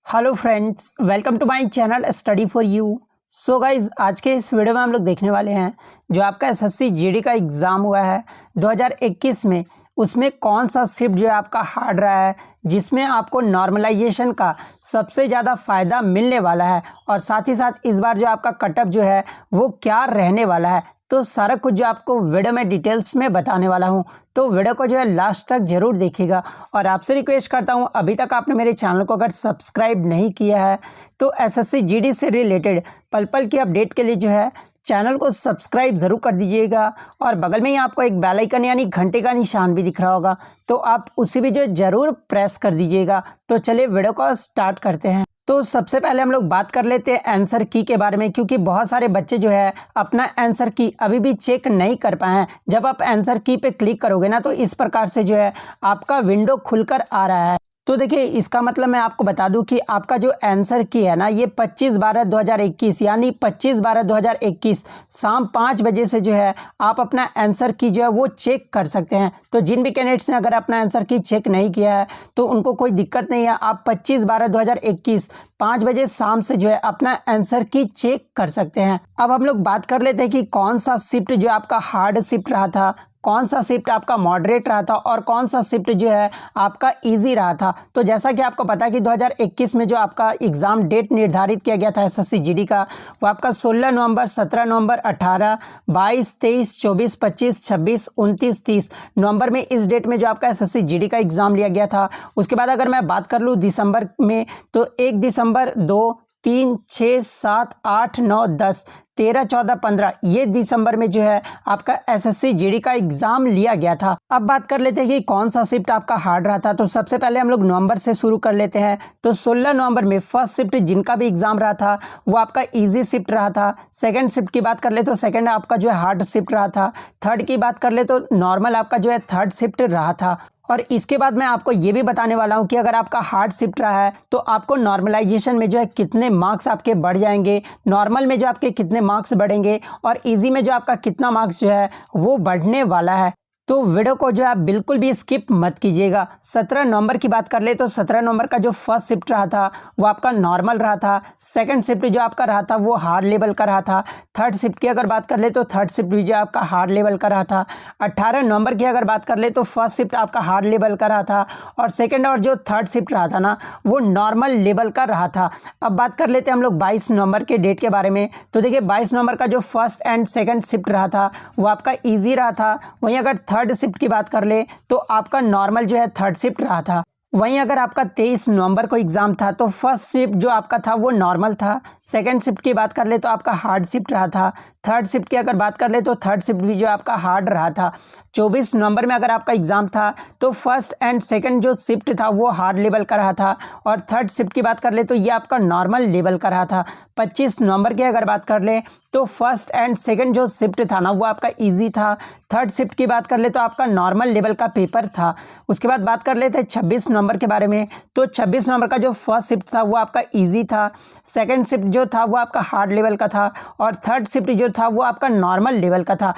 Hello friends, welcome to my channel study for you. So guys, आज के इस video में हम लोग देखने वाले हैं जो आपका एसएससी जीडी का एग्ज़ाम हुआ है 2021 में, उसमें कौन सा शिफ्ट जो है आपका हार्ड रहा है, जिसमें आपको नॉर्मलाइजेशन का सबसे ज़्यादा फ़ायदा मिलने वाला है, और साथ ही साथ इस बार जो आपका कटअप जो है वो क्या रहने वाला है। तो सारा कुछ जो आपको वीडियो में डिटेल्स में बताने वाला हूं, तो वीडियो को जो है लास्ट तक ज़रूर देखिएगा। और आपसे रिक्वेस्ट करता हूं, अभी तक आपने मेरे चैनल को अगर सब्सक्राइब नहीं किया है तो एसएससी जीडी से रिलेटेड पल पल की अपडेट के लिए जो है चैनल को सब्सक्राइब ज़रूर कर दीजिएगा। और बगल में ही आपको एक बेल आइकन यानी घंटे का निशान भी दिख रहा होगा, तो आप उसी भी जो ज़रूर प्रेस कर दीजिएगा। तो चलिए वीडियो को स्टार्ट करते हैं। तो सबसे पहले हम लोग बात कर लेते हैं आंसर की के बारे में, क्योंकि बहुत सारे बच्चे जो है अपना आंसर की अभी भी चेक नहीं कर पाए हैं। जब आप आंसर की पे क्लिक करोगे ना, तो इस प्रकार से जो है आपका विंडो खुलकर आ रहा है। तो देखिए, इसका मतलब मैं आपको बता दूं कि आपका जो आंसर की है ना, ये 25/12/2021 यानी 25/12/2021 शाम 5 बजे से जो है आप अपना आंसर की जो है वो चेक कर सकते हैं। तो जिन भी कैंडिडेट्स ने अगर अपना आंसर की चेक नहीं किया है तो उनको कोई दिक्कत नहीं है। आप 25/12/2021 5 बजे शाम से जो है अपना आंसर की चेक कर सकते हैं। अब हम लोग बात कर लेते हैं कि कौन सा शिफ्ट जो आपका हार्ड शिफ्ट रहा था, कौन सा शिफ्ट आपका मॉडरेट रहा था, और कौन सा शिफ्ट जो है आपका इजी रहा था। तो जैसा कि आपको पता है कि 2021 में जो आपका एग्ज़ाम डेट निर्धारित किया गया था एसएससी जीडी का, वो आपका 16 नवंबर, 17 नवंबर, 18, 22, 23, 24, 25, 26, 29, 30 नवंबर में, इस डेट में जो आपका एसएससी जीडी का एग्ज़ाम लिया गया था। उसके बाद अगर मैं बात कर लूँ दिसंबर में, तो 1 दिसंबर, 2, 3, 6, 7, 8, 9, 10, 13, 14, 15 ये दिसंबर में जो है आपका एसएससी जीडी का एग्जाम लिया गया था। अब बात कर लेते हैं कि कौन सा शिफ्ट आपका हार्ड रहा था। तो सबसे पहले हम लोग नवंबर से शुरू कर लेते हैं। तो 16 नवंबर में फर्स्ट शिफ्ट जिनका भी एग्जाम रहा था वो आपका इजी शिफ्ट रहा था। सेकंड शिफ्ट की बात कर ले तो सेकंड आपका जो है हार्ड शिफ्ट रहा था। थर्ड की बात कर ले तो नॉर्मल आपका जो है थर्ड शिफ्ट रहा था। और इसके बाद मैं आपको ये भी बताने वाला हूँ कि अगर आपका हार्ड शिफ्ट रहा है तो आपको नॉर्मलाइजेशन में जो है कितने मार्क्स आपके बढ़ जाएंगे, नॉर्मल में जो आपके कितने मार्क्स बढ़ेंगे, और इजी में जो आपका कितना मार्क्स जो है वो बढ़ने वाला है। तो वीडियो को जो है आप बिल्कुल भी स्किप मत कीजिएगा। 17 नवंबर की बात कर ले तो 17 नवंबर का जो फर्स्ट शिफ्ट रहा था वो आपका नॉर्मल रहा था। सेकंड शिफ्ट जो आपका रहा था वो हार्ड लेवल का रहा था। थर्ड शिफ्ट की अगर बात कर ले तो थर्ड शिफ्ट भी जो आपका हार्ड लेवल का रहा था। 18 नवंबर की अगर बात कर ले तो फर्स्ट शिफ्ट आपका हार्ड लेवल का रहा था, और सेकेंड और जो थर्ड शिफ्ट रहा था ना वो नॉर्मल लेवल का रहा था। अब बात कर लेते हैं हम लोग 22 नवंबर के डेट के बारे में। तो देखिए, 22 नवंबर का जो फर्स्ट एंड सेकंड शिफ्ट रहा था वो आपका ईजी रहा था। वहीं अगर थर्ड शिफ्ट की बात कर ले तो आपका नॉर्मल जो है थर्ड शिफ्ट रहा था। वहीं अगर आपका 23 नवंबर को एग्जाम था तो फर्स्ट शिफ्ट जो आपका था वो नॉर्मल था। सेकंड शिफ्ट की बात कर ले तो आपका हार्ड शिफ्ट रहा था। थर्ड शिफ्ट की अगर बात कर ले तो थर्ड शिफ्ट भी जो आपका हार्ड रहा था। 24 नवंबर में अगर आपका एग्जाम था तो फर्स्ट एंड सेकंड जो शिफ्ट था वो हार्ड लेवल का रहा था, और थर्ड शिफ्ट की बात कर ले तो ये आपका नॉर्मल लेवल का रहा था। 25 नवंबर की अगर बात कर ले तो फर्स्ट एंड सेकंड जो शिफ्ट था ना वो आपका इजी था। थर्ड शिफ्ट की बात कर ले तो आपका नॉर्मल लेवल का पेपर था। उसके बाद बात कर लेते हैं 26 नवंबर के बारे में। तो 26 नवंबर का जो फर्स्ट शिफ्ट था वो आपका इजी था। सेकंड शिफ्ट जो था वो आपका हार्ड लेवल का था, और थर्ड शिफ्ट जो था वो आपका नॉर्मल लेवल का था।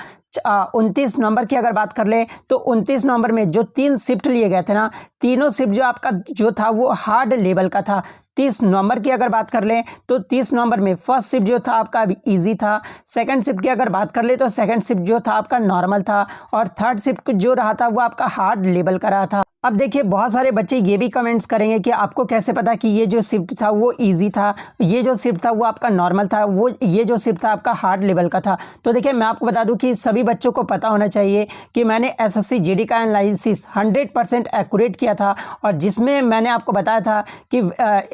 29 नवंबर की अगर बात कर ले तो 29 नवंबर में जो 3 शिफ्ट लिए गए थे ना, तीनों शिफ्ट जो आपका जो था वो हार्ड लेवल का था। 30 नवंबर की अगर बात कर ले तो 30 नवंबर में फर्स्ट शिफ्ट जो था आपका अभी इजी था। सेकंड शिफ्ट की अगर बात कर ले तो सेकंड शिफ्ट जो था आपका नॉर्मल था, और थर्ड शिफ्ट जो रहा था वो आपका हार्ड लेवल का रहा था। अब देखिए, बहुत सारे बच्चे ये भी कमेंट्स करेंगे कि आपको कैसे पता कि ये जो शिफ्ट था वो इजी था, ये जो शिफ्ट था वो आपका नॉर्मल था, वो ये जो शिफ्ट था आपका हार्ड लेवल का था। तो देखिए, मैं आपको बता दूं कि सभी बच्चों को पता होना चाहिए कि मैंने एसएससी जीडी का एनालिसिस 100% एक्यूरेट किया था, और जिसमें मैंने आपको बताया था कि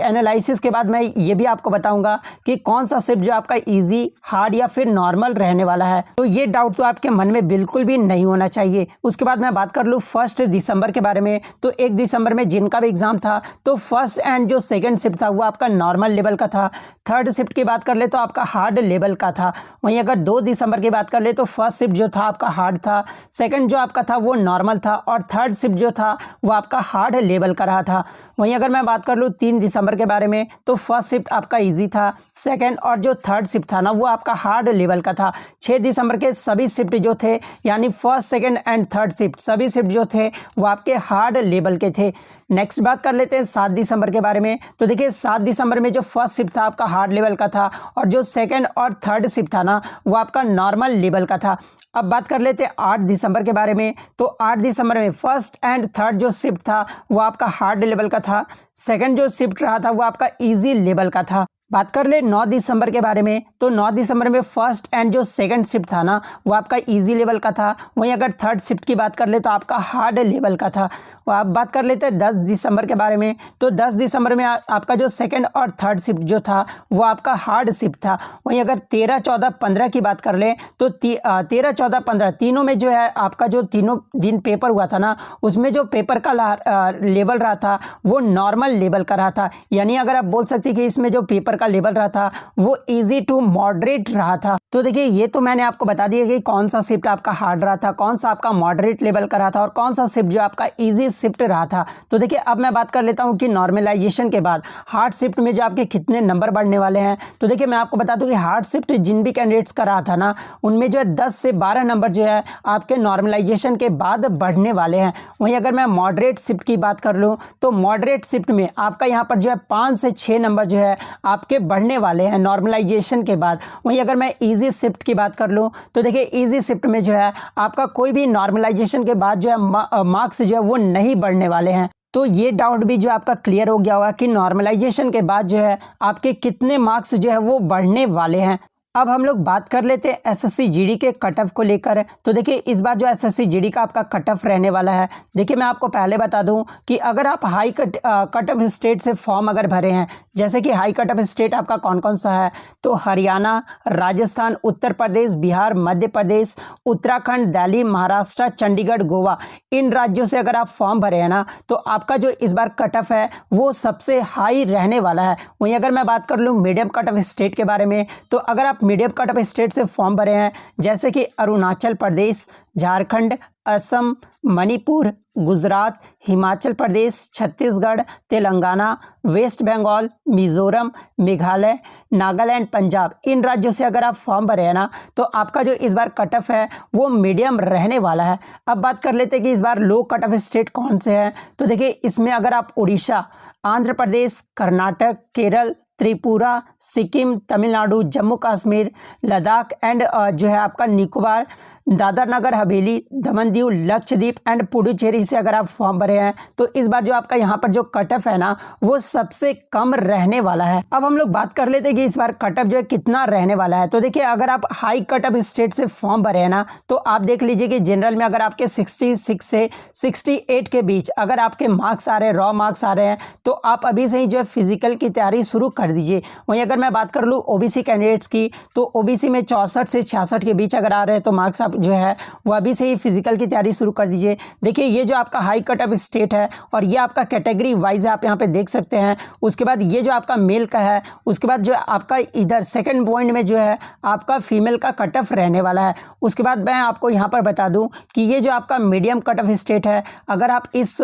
एनालिसिस के बाद मैं ये भी आपको बताऊँगा कि कौन सा शिफ्ट जो आपका ईजी, हार्ड या फिर नॉर्मल रहने वाला है। तो ये डाउट तो आपके मन में बिल्कुल भी नहीं होना चाहिए। उसके बाद मैं बात कर लूँ 1 दिसंबर के बारे में। तो 1 दिसंबर में जिनका भी एग्जाम था तो फर्स्ट एंड जो सेकंड शिफ्ट था वो आपका नॉर्मल लेवल का था। थर्ड शिफ्ट की बात कर ले तो आपका हार्ड लेवल का था। वहीं अगर 2 दिसंबर की बात कर ले तो फर्स्ट शिफ्ट जो था आपका हार्ड था, सेकंड जो आपका था वो नॉर्मल था, और थर्ड शिफ्ट जो था वो आपका हार्ड लेवल का रहा था। वहीं अगर मैं बात कर लूँ 3 दिसंबर के बारे में तो फर्स्ट शिफ्ट आपका ईजी था, सेकंड और जो थर्ड शिफ्ट था ना वो आपका हार्ड लेवल का था। 6 दिसंबर के सभी शिफ्ट जो थे यानी first, second and third shift, सभी शिफ्ट जो थे वो आपके हार्ड हार्ड लेवल के थे। नेक्स्ट बात कर लेते हैं 7 दिसंबर के बारे में। तो देखिए 7 दिसंबर में जो फर्स्ट शिफ्ट था आपका हार्ड लेवल का था और जो सेकंड और थर्ड शिफ्ट था ना वो आपका नॉर्मल लेवल का था। अब बात कर लेते हैं 8 दिसंबर के बारे में। तो 8 दिसंबर में फर्स्ट एंड थर्ड जो शिफ्ट था वो आपका हार्ड लेवल का था, सेकंड जो शिफ्ट रहा था वो आपका इजी लेवल का था। बात कर ले 9 दिसंबर के बारे में। तो 9 दिसंबर में फर्स्ट एंड जो सेकंड शिफ्ट था ना वो आपका इजी लेवल का था। वहीं अगर थर्ड शिफ्ट की बात कर ले तो आपका हार्ड लेवल का था। अब बात कर लेते हैं 10 दिसंबर के बारे में। तो 10 दिसंबर में आपका जो सेकंड और थर्ड शिफ्ट जो था वो आपका हार्ड शिफ्ट था। वहीं अगर 13, 14, 15 की बात कर ले तो 13, 14, 15 तीनों में जो है आपका जो तीनों दिन पेपर हुआ था ना उसमें जो पेपर का लेवल रहा था वो नॉर्मल लेवल का रहा था। यानी अगर आप बोल सकते कि इसमें जो पेपर का लेवल रहा था वो इजी टू मॉडरेट रहा था। तो देखिए ये तो मैंने आपको बता दिया कि कौन सा शिफ्ट आपका हार्ड रहा था, कौन सा आपका मॉडरेट लेवल का रहा था और कौन सा शिफ्ट जो आपका इजी शिफ्ट रहा था। तो देखिए अब मैं बात कर लेता हूं कि नॉर्मलाइजेशन के बाद हार्ड शिफ्ट में जो आपके कितने नंबर बढ़ने वाले हैं। तो देखिए मैं आपको बता दूं कि हार्ड शिफ्ट जिन भी कैंडिडेट्स का रहा था ना उनमें जो है 10 से 12 नंबर जो है आपके नॉर्मलाइजेशन के बाद बढ़ने वाले हैं। वहीं अगर मैं मॉडरेट शिफ्ट की बात कर लूँ तो मॉडरेट शिफ्ट में आपका यहाँ पर जो है 5 से 6 नंबर जो है आपके बढ़ने वाले हैं नॉर्मलाइजेशन के बाद। वहीं अगर मैं इजी शिफ्ट की बात कर लूँ तो देखिए इजी शिफ्ट में जो है आपका कोई भी नॉर्मलाइजेशन के बाद जो है मार्क्स जो है वो नहीं बढ़ने वाले हैं। तो ये डाउट भी जो आपका क्लियर हो गया होगा कि नॉर्मलाइजेशन के बाद जो है आपके कितने मार्क्स जो है वो बढ़ने वाले हैं। अब हम लोग बात कर लेते हैं एसएससी जीडी के कट ऑफ को लेकर। तो देखिए इस बार जो एसएससी जीडी का आपका कट ऑफ रहने वाला है। देखिए मैं आपको पहले बता दूं कि अगर आप हाई कट ऑफ स्टेट से फॉर्म अगर भरे हैं, जैसे कि हाई कट ऑफ स्टेट आपका कौन कौन सा है तो हरियाणा, राजस्थान, उत्तर प्रदेश, बिहार, मध्य प्रदेश, उत्तराखंड, दिल्ली, महाराष्ट्र, चंडीगढ़, गोवा, इन राज्यों से अगर आप फॉर्म भरे हैं ना तो आपका जो इस बार कट ऑफ है वो सबसे हाई रहने वाला है। वहीं अगर मैं बात कर लूँ मीडियम कट ऑफ स्टेट के बारे में तो अगर आप मीडियम कट ऑफ स्टेट से फॉर्म भरे हैं जैसे कि अरुणाचल प्रदेश, झारखंड, असम, मणिपुर, गुजरात, हिमाचल प्रदेश, छत्तीसगढ़, तेलंगाना, वेस्ट बंगाल, मिजोरम, मेघालय, नागालैंड, पंजाब, इन राज्यों से अगर आप फॉर्म भरे हैं ना तो आपका जो इस बार कट ऑफ है वो मीडियम रहने वाला है। अब बात कर लेते हैं कि इस बार लो कट ऑफ स्टेट कौन से हैं। तो देखिए इसमें अगर आप उड़ीसा, आंध्र प्रदेश, कर्नाटक, केरल, त्रिपुरा, सिक्किम, तमिलनाडु, जम्मू कश्मीर, लद्दाख एंड जो है आपका निकोबार, दादर नगर हवेली, दमन दीव, लक्षद्वीप एंड पुडुचेरी से अगर आप फॉर्म भरे हैं तो इस बार जो आपका यहाँ पर जो कट ऑफ है ना वो सबसे कम रहने वाला है। अब हम लोग बात कर लेते हैं कि इस बार कट ऑफ जो है कितना रहने वाला है। तो देखिए अगर आप हाई कट ऑफ स्टेट से फॉर्म भरे हैं ना तो आप देख लीजिए कि जनरल में अगर आपके 66 से 68 के बीच अगर आपके मार्क्स आ रहे हैं, रॉ मार्क्स आ रहे हैं तो आप अभी से ही जो है फिजिकल की तैयारी शुरू कर दीजिए। वहीं अगर मैं बात कर लूँ ओबीसी कैंडिडेट्स की तो ओबीसी में 64 से 66 के बीच अगर आ रहे हैं तो मार्क्स आप जो है वो अभी से ही फिजिकल की तैयारी शुरू कर दीजिए। देखिए ये जो आपका हाई कट ऑफ स्टेट है और ये आपका कैटेगरी वाइज है, आप यहाँ पे देख सकते हैं। उसके बाद ये जो आपका मेल का है, उसके बाद जो आपका इधर सेकंड पॉइंट में जो है आपका फीमेल का कट ऑफ रहने वाला है। उसके बाद मैं आपको यहाँ पर बता दूँ कि ये जो आपका मीडियम कट ऑफ स्टेट है, अगर आप इस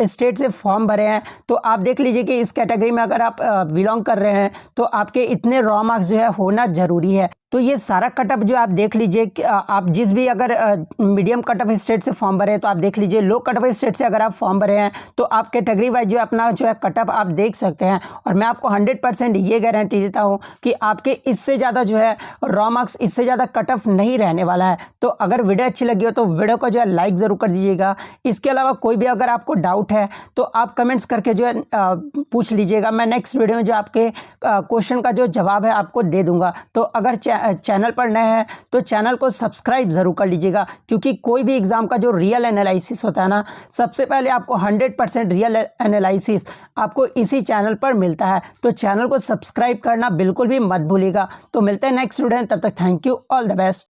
स्टेट से फॉर्म भरे हैं तो आप देख लीजिए कि इस कैटेगरी में अगर आप बिलोंग कर रहे हैं तो आपके इतने रॉ मार्क्स जो है होना जरूरी है। तो ये सारा कट ऑफ जो आप देख लीजिए कि आप जिस भी अगर मीडियम कट ऑफ स्टेट से फॉर्म भरे हैं तो आप देख लीजिए, लो कट ऑफ स्टेट से अगर आप फॉर्म भरे हैं तो आप कैटेगरी वाइज जो अपना जो है कट ऑफ आप देख सकते हैं। और मैं आपको 100% ये गारंटी देता हूँ कि आपके इससे ज़्यादा जो है रॉ मार्क्स, इससे ज़्यादा कट ऑफ नहीं रहने वाला है। तो अगर वीडियो अच्छी लगी हो तो वीडियो को जो है लाइक ज़रूर कर दीजिएगा। इसके अलावा कोई भी अगर आपको डाउट है तो आप कमेंट्स करके जो है पूछ लीजिएगा। मैं नेक्स्ट वीडियो में जो आपके क्वेश्चन का जो जवाब है आपको दे दूँगा। तो अगर चैनल पर नए हैं तो चैनल को सब्सक्राइब ज़रूर कर लीजिएगा, क्योंकि कोई भी एग्ज़ाम का जो रियल एनालिसिस होता है ना सबसे पहले आपको 100% रियल एनालिसिस आपको इसी चैनल पर मिलता है। तो चैनल को सब्सक्राइब करना बिल्कुल भी मत भूलिएगा। तो मिलते हैं नेक्स्ट वीडियो में, तब तक thank you, all the best.